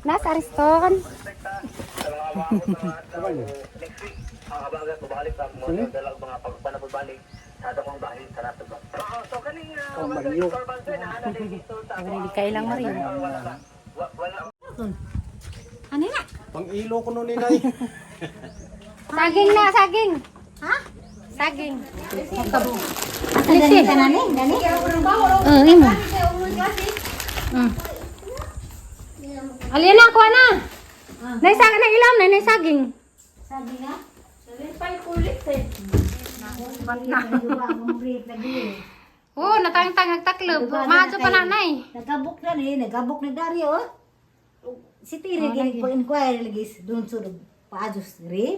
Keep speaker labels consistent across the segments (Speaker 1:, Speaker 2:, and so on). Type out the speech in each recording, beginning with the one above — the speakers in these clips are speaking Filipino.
Speaker 1: Nasa Ariston. Hindi kailang Mario. Ano na?
Speaker 2: Pang-ilo ko nun ninay.
Speaker 1: Saging na, saging. Ha? Saging.
Speaker 3: Gani ka na ni? Gani?
Speaker 1: Imo. Alin na, kuha na. Naisaging na ilam, naisaging.
Speaker 3: Sabi nga?
Speaker 1: Oo, natang-tang nagtaklob. Mahadyo pa nanay.
Speaker 3: Nagkabuk na ni, nagkabuk ni Dario. Si Tiri gini po inquire lagi doon sulod paadus ri.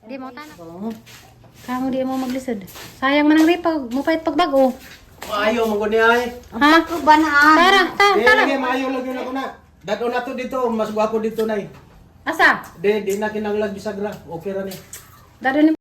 Speaker 1: Di mo tanong.
Speaker 3: Oh.
Speaker 1: Kamu di mo maglisod. Sayang man ang ripag, mupait pagbago.
Speaker 2: Maayo mo ko ni ay.
Speaker 1: Ha?
Speaker 3: Ko banaan.
Speaker 1: Tara,
Speaker 2: Di
Speaker 1: tara.
Speaker 2: lagi maayo lagi na ko na. Dato na to dito, mas gwapo dito nay.
Speaker 1: Asa?
Speaker 2: Di na kinanglag bisagra. Okay ra ni.
Speaker 1: Dado ni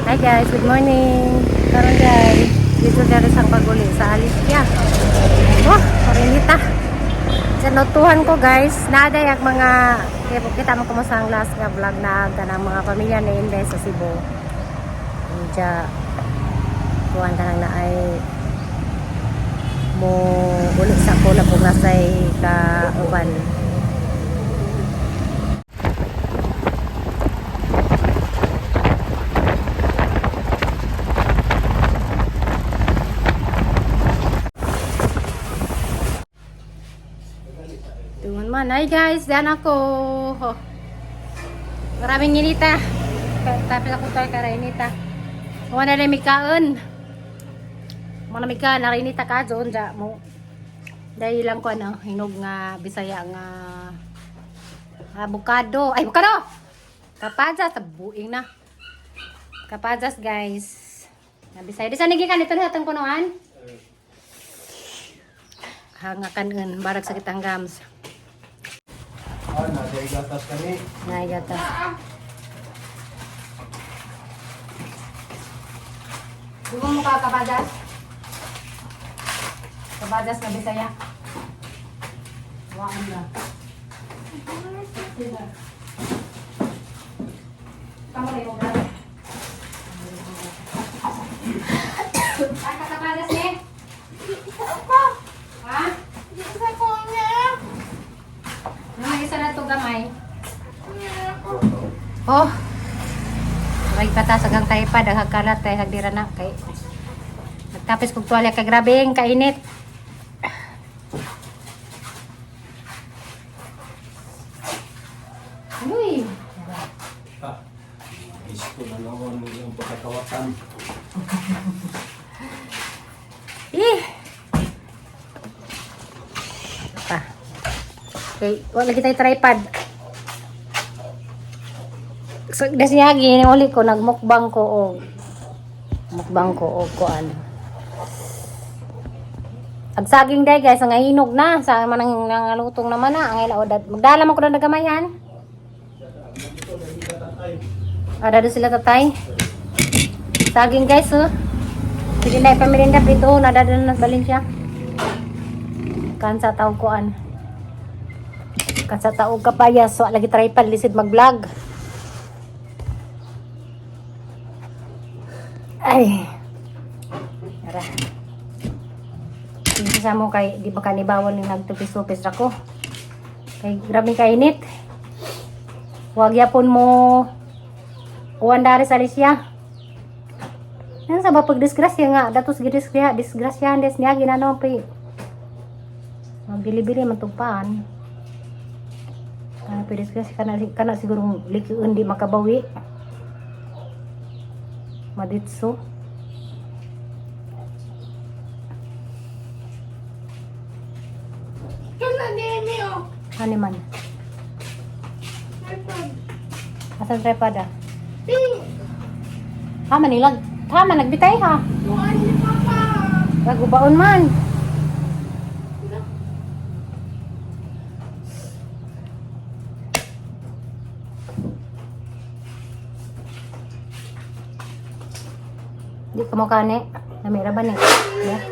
Speaker 1: Hi guys, good morning. Karon guys, dito dari sang paguli sa Alicia. Oh, marinita. Sa notuhan ko guys, naaday ang mga kita mo kumusta ang last nga vlog na kanang mga pamilya ni Inday sa Cebu. Diya kuan kanang na ay mo ulit sa ko na kung nasay ka uban. Tungan man. Hi guys, dan ako. Oh. Maraming inita. Tapos ako tayo karainita. Wala na may kaon. Mga may kaon, narainita ka doon. Mo. Dahil lang ko ano, hinog nga Bisaya nga avocado. Ay, avocado! Kapajas, tabuing na. Kapajas guys. Na Bisaya. Di sa nagikan ito na itong punuan? Hangakan barag sakit ang gams.
Speaker 2: Ah, nasa igatas kami.
Speaker 1: Naigata. Dugo mo ka kapadas? Kapadas na Bisaya. Waan na. Kamu rin mo ba? Saan ka kapadas eh? Ha? Namay isa na ito gamay. Oh. May patas agang tayo pa. Daghag kalat tayo hagdira na. Kay nagtapis kong tuwalya. Kay grabe yung kainit. Aluy.
Speaker 2: Ah. Isko na naman yung pagkakawatan.
Speaker 1: Eh. Pa. Okay, wala lagi tayo tripod. So, dasiyagi, uli ko, nagmukbang ko o kuan. Ang saging day guys, ang hinog na. Sa man ang nangalutong naman na. Ang ilaodad. Magdala man ko na nagamayan. Ada sila tatay. Saging guys, oh. Sige na ipamirinda dito. Nadadala na balin siya. Kansa tawag kuan. Kansa tawag kapayas. So, lagi tripod, lisid mag-vlog. Ay. Tara. Hindi sa mo kay di ba kanibawal ni nagtupis-tupis ako. Kay grabe kainit. Huwag yapon mo uwan dari sa Alicia. Yan sa ba pagdisgrasya nga datos disgrasyahan des niya ginano pa. Mabili-bili man tugpaan. Disgrasya kana siguro likiun di makabawi. Maditso. Ano man? Asan tripod ah? Manilag. Nagbitay ha. Nagubaon man. Di ka mo kani. Namira ba ni? Yeah.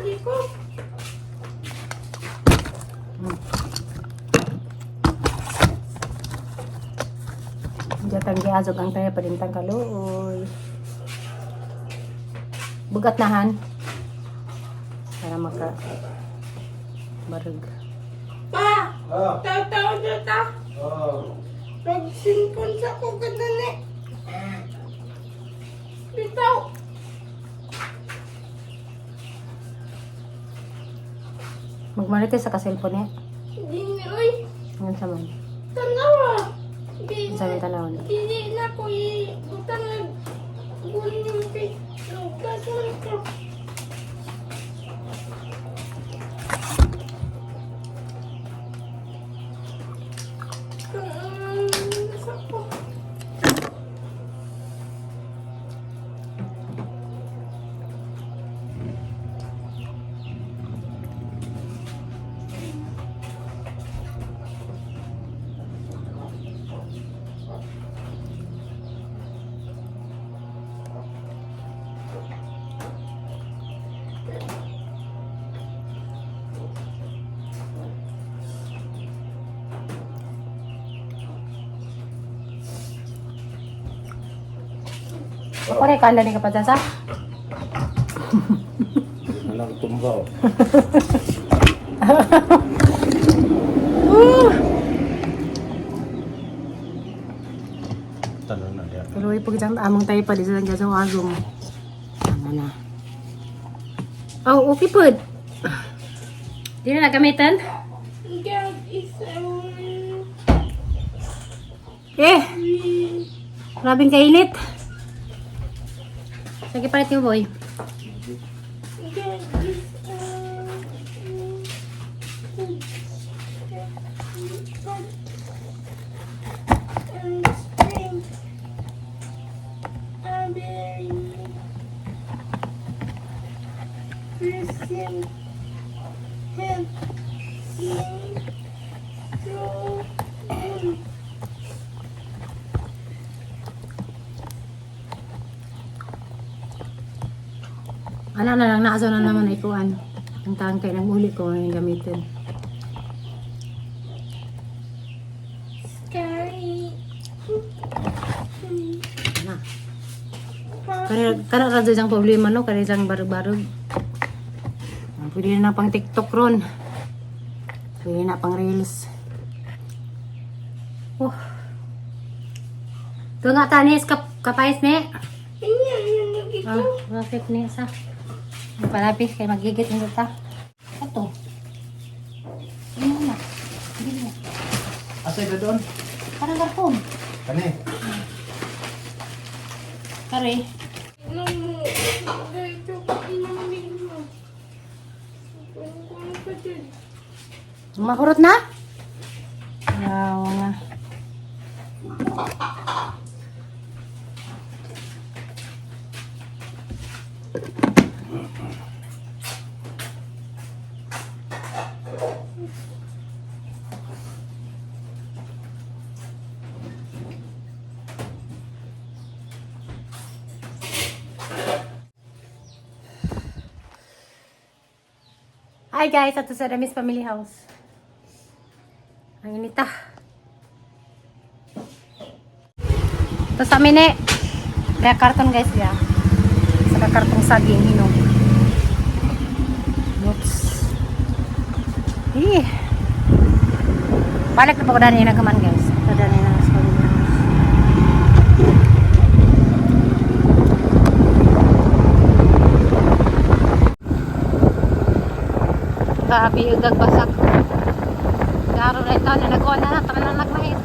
Speaker 1: Jatang giazog ang tayo padintang kaluoy. Bugat nahan. Para maka barug.
Speaker 2: Oh.
Speaker 4: Tahu-tahu dia tak.
Speaker 2: Oh.
Speaker 4: Vaksin pun aku kena ni. Dia tahu.
Speaker 1: Magmarite sa kaselfon niya.
Speaker 4: Dini, oi.
Speaker 1: Ngan sa man.
Speaker 4: Tanawa. Dini.
Speaker 1: Sa tanaw niya.
Speaker 4: Dini na ko bukan guling pi. Lukas mereka. Siapa?
Speaker 1: Ako rin kanda ni kapadasa.
Speaker 2: Anak tumbaw. Tanong na dia.
Speaker 1: Pero ipag isang amang tayo pa di sa jasong agong. Tama na. Oh, okay po. Di na nagamitan?
Speaker 4: God is
Speaker 1: Eh! Grabing kainit. Sige palit mo, boy.
Speaker 4: God is spring. Christian help me through.
Speaker 1: Ano na lang, naaso na naman ikuan. Ang tangkay ng uli ko yung gamitin.
Speaker 4: Scary.
Speaker 1: Na. Kana radyo isang problema no, kana isang barug-barug. Pwede na pang TikTok ron. Pwede na pang Reels. Oh. Ito nga tanis, kapayas ni.
Speaker 4: Ini yang lagi
Speaker 1: Ah, bakit ni sa? Palapis kay magigit ng ta. Ito. Ano na? Hindi na.
Speaker 2: Asay na doon.
Speaker 1: Parang garpon.
Speaker 2: Kani.
Speaker 1: Kare. Mahurot na? Yaw nga. Hi guys, ato sa Ramis Family House. Ang inita. Ito sa amin eh. Kaya karton guys ya. Sa kartong saging hinog. Oops. Balik na po ko dani nagaman guys. Dani na sa family house. Grabe yung dagbasak. Garo na ito na nagawa na taman na nagmahit.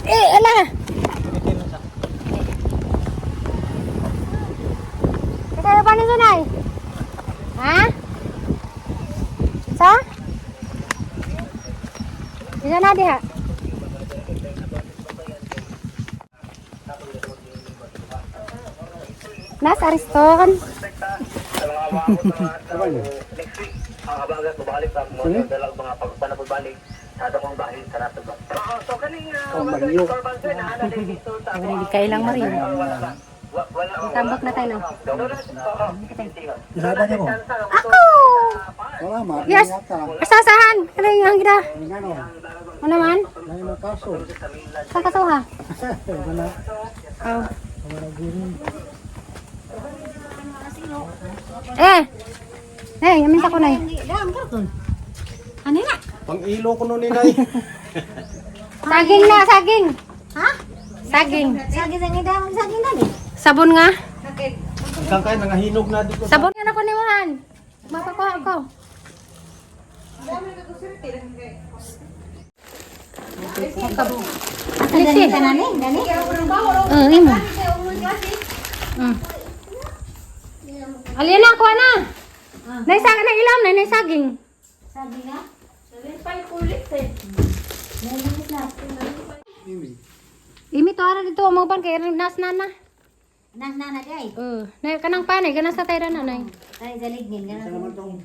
Speaker 1: Ala! na diha. Nas Ariston. Hindi kailang Mario. Tambak na tayo.
Speaker 5: Isada niyo mo?
Speaker 1: Ako!
Speaker 5: Wala, ma.
Speaker 1: Yes! Asasahan! Ano yung hanggang na?
Speaker 5: Ano?
Speaker 1: Ano naman?
Speaker 5: Lain mo kaso.
Speaker 1: Saan ka ha?
Speaker 5: Wala.
Speaker 1: Oh.
Speaker 5: Wala girin.
Speaker 1: Yamin sa ko na eh.
Speaker 3: Dam karton.
Speaker 1: Ano na?
Speaker 2: Pang-ilo ko nun inay.
Speaker 1: Saging na, saging!
Speaker 3: Ha?
Speaker 1: Saging.
Speaker 3: Sagi sa ngidam sagi na ni.
Speaker 1: Sabon nga.
Speaker 2: Isang kayo, nangahinog na dito.
Speaker 1: Sabon nga na ko niwahan. Mapakuha ko.
Speaker 3: Dani tanani, dani.
Speaker 1: Imo. Alina, kuha na. Naisaging na ilam na, naisaging.
Speaker 3: Sagi na.
Speaker 1: Imi to ara dito mo ban kay nas nana.
Speaker 3: Nas na day.
Speaker 1: Na kanang panay ganas sa tayo na nay.
Speaker 3: Ay zalignin
Speaker 5: Sa
Speaker 3: gana.
Speaker 5: naman tong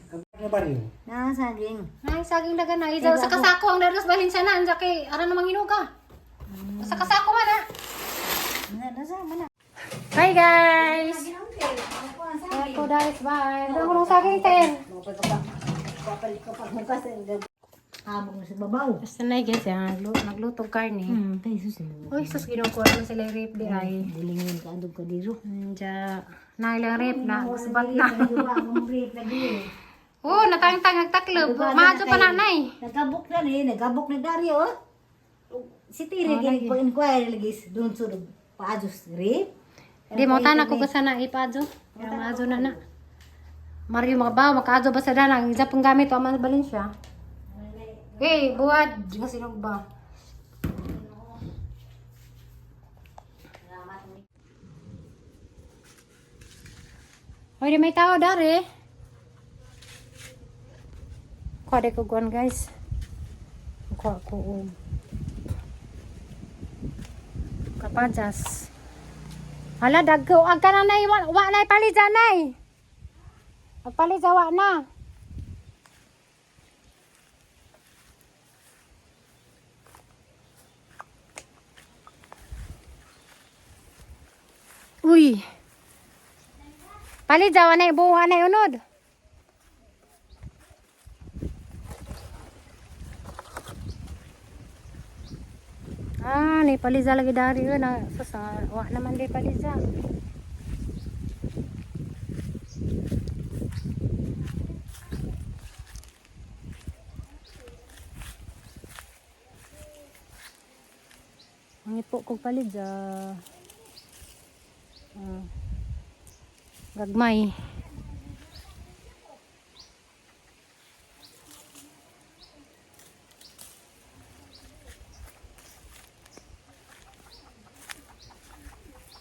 Speaker 5: baryo.
Speaker 3: Na saging.
Speaker 1: Nay saging daga na. Idaw sa kasako ang daras balhin siya na anja kay ara namang hinuga. Sa kasako man na.
Speaker 3: Na sa mana.
Speaker 1: Hi guys. Ako guys, bye. Ano ko saging ten.
Speaker 3: Papalit ko pag mukas habog na sa babaw.
Speaker 1: Basta na guys, naglutog karne.
Speaker 3: Kay susi.
Speaker 1: Uy, sus ginukuha na sila yung rip di ay.
Speaker 3: Dilingin ka andog ka diro.
Speaker 1: Andiya, nailang rip na, sabat na.
Speaker 3: Ang rip lagi.
Speaker 1: Oo, natang-tang nagtaklob. Maadyo pa nanay.
Speaker 3: Nagabok na ni, nagabok na Dario. Si Tiri gani po inquire lagi doon sulod paadus rip.
Speaker 1: Di mo tanak ko basta na ipadyo. Kaya maadyo na na. Mario makabaw, makaadyo ba sa danang. Isa pang gamit, aman balin siya. Hey, buwad. Kasi nung ba? Hoy, di may tao dari. Kuha ko guwan guys. Kuha ko kapajas. Hala, dagko. Ang ka na na, wa na ipaliza na eh. Paliza, wa na. Uy. Paliza, wa na ibuha na unod. Ni paliza lagi dari yun. Wa naman di paliza. Ang ipo kong paliza. Gagmay.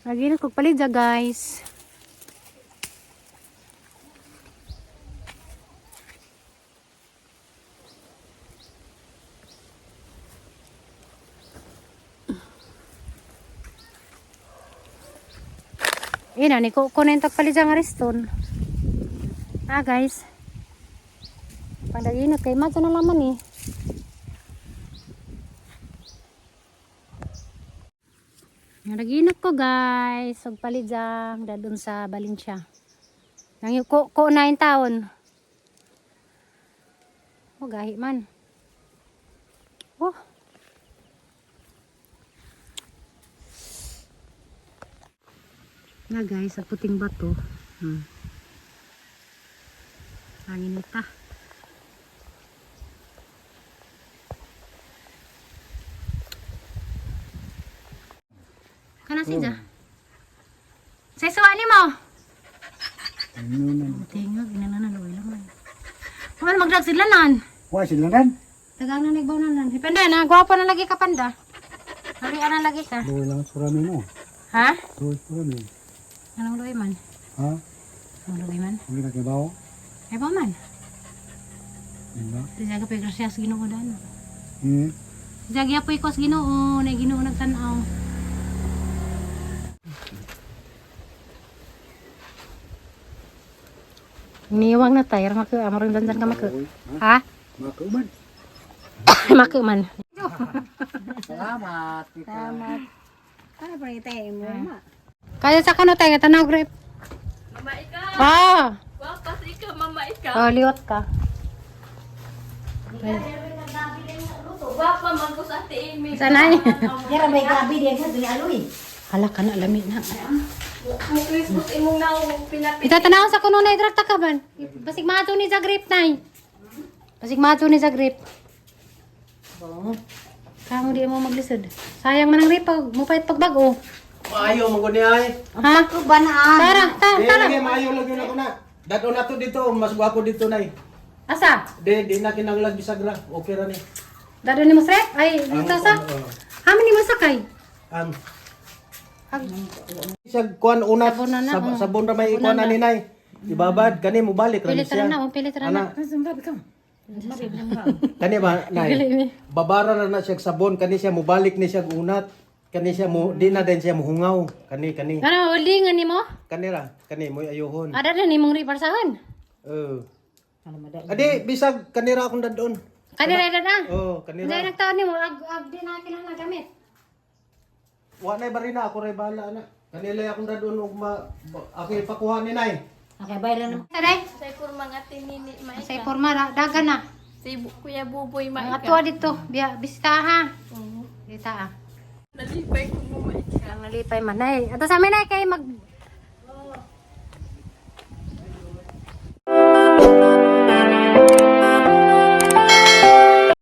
Speaker 1: Lagi na kong palidya guys. Ina ni ko kunin tag palidya nga reston. Guys. Pandaginot kay madto na laman eh. Naginap ko guys, og palidya dadun sa Valencia. Nang ko 9 taon. Oh, gahi man. Oh. Na guys, sa puting bato. Hangin ita. Kana siya? Sa suwani mo. Tingog, inananan oy lang man. Kuan magdag sila nan.
Speaker 5: Wala sila nan.
Speaker 1: Tagang na nagbaw nan. Depende na, gwapo na lagi ka panda. Hari ana lagi ka.
Speaker 5: Doy lang surami no.
Speaker 1: Ha?
Speaker 5: Doy surami.
Speaker 1: Anong luwi man?
Speaker 5: Ha?
Speaker 1: Anong luwi man?
Speaker 5: Hindi na kibaw.
Speaker 1: Ay pa man.
Speaker 5: Hindi.
Speaker 1: Tiyaga pa gracias Ginoo dano. Jagya po ikos Ginoo, na Ginoo nagtanaw. Niwang na tayo, amaron dandan ka maka. Ha?
Speaker 5: Makuman.
Speaker 1: Maka man.
Speaker 5: Salamat.
Speaker 3: Salamat. Ano pa rin tayo mo, ma?
Speaker 1: Kaya sa kano tayo, tanaw grip.
Speaker 4: Mama ikaw.
Speaker 1: Ah!
Speaker 4: Wapas ikaw, mama ikaw.
Speaker 1: Oh, liwat ka.
Speaker 4: Wapa man ko sa ate Amy.
Speaker 1: Sanay.
Speaker 3: Yara may gabi din sa aloy.
Speaker 1: Hala ka na, alamit na.
Speaker 4: Mo Christmas imong naw pinapit.
Speaker 1: Itatanaw sa kuno na idrakta ka man. Basig mato ni sa grip nay. Basig mato ni sa grip. Kamu di mo maglisod. Sayang man ang grip pag mupait pagbago.
Speaker 2: Maayo mo guni ay.
Speaker 1: Ha?
Speaker 3: Ko ba na ah?
Speaker 1: Tara,
Speaker 2: Di
Speaker 1: tara.
Speaker 2: lagi maayo lagi na ko na. Dado na to dito, mas gwapo dito nay.
Speaker 1: Asa?
Speaker 2: Di na kinanglag bisagra. Okay ra ni.
Speaker 1: Dado ni mo srep? Ay, dito sa. Haman ni masakay.
Speaker 2: Ang siya kuan una
Speaker 1: Sabon na na, oh.
Speaker 2: sabon ra may kuan na ni nay. Ibabad kani mo balik ra ni
Speaker 1: Pilit ra
Speaker 2: siya.
Speaker 1: na, pilit ra na.
Speaker 2: Kani ba nay? Babara na siya og sabon kani siya mo balik ni siya og unat. Kani siya mo di na din siya mohungaw. Kani
Speaker 1: Ano, ulingan ni mo?
Speaker 2: kanira kani mo ayuhon.
Speaker 1: Ada na ni mong riparsahan.
Speaker 2: Adi bisag kanira akong dadon.
Speaker 1: Kanira na.
Speaker 2: Oh,
Speaker 1: Hindi
Speaker 2: kanira.
Speaker 1: nagtaon ni mo, ag di na kinahanglan gamit.
Speaker 2: Wa nay bari na ako ray bala na. Kanila akong dadon og ako ipakuha ni nay.
Speaker 3: Okay, bayra na.
Speaker 1: Saday,
Speaker 4: Say for mga tinini ma
Speaker 1: sa
Speaker 4: ikaw.
Speaker 1: forma dagan na.
Speaker 4: Say Kuya Buboy ma
Speaker 1: Ang
Speaker 4: ikaw.
Speaker 1: atua dito, biya bisita ha. Bisita ah.
Speaker 4: Nalipay ko mo ma ikaw.
Speaker 1: Ang nalipay man ay. Ato sa amin ay kay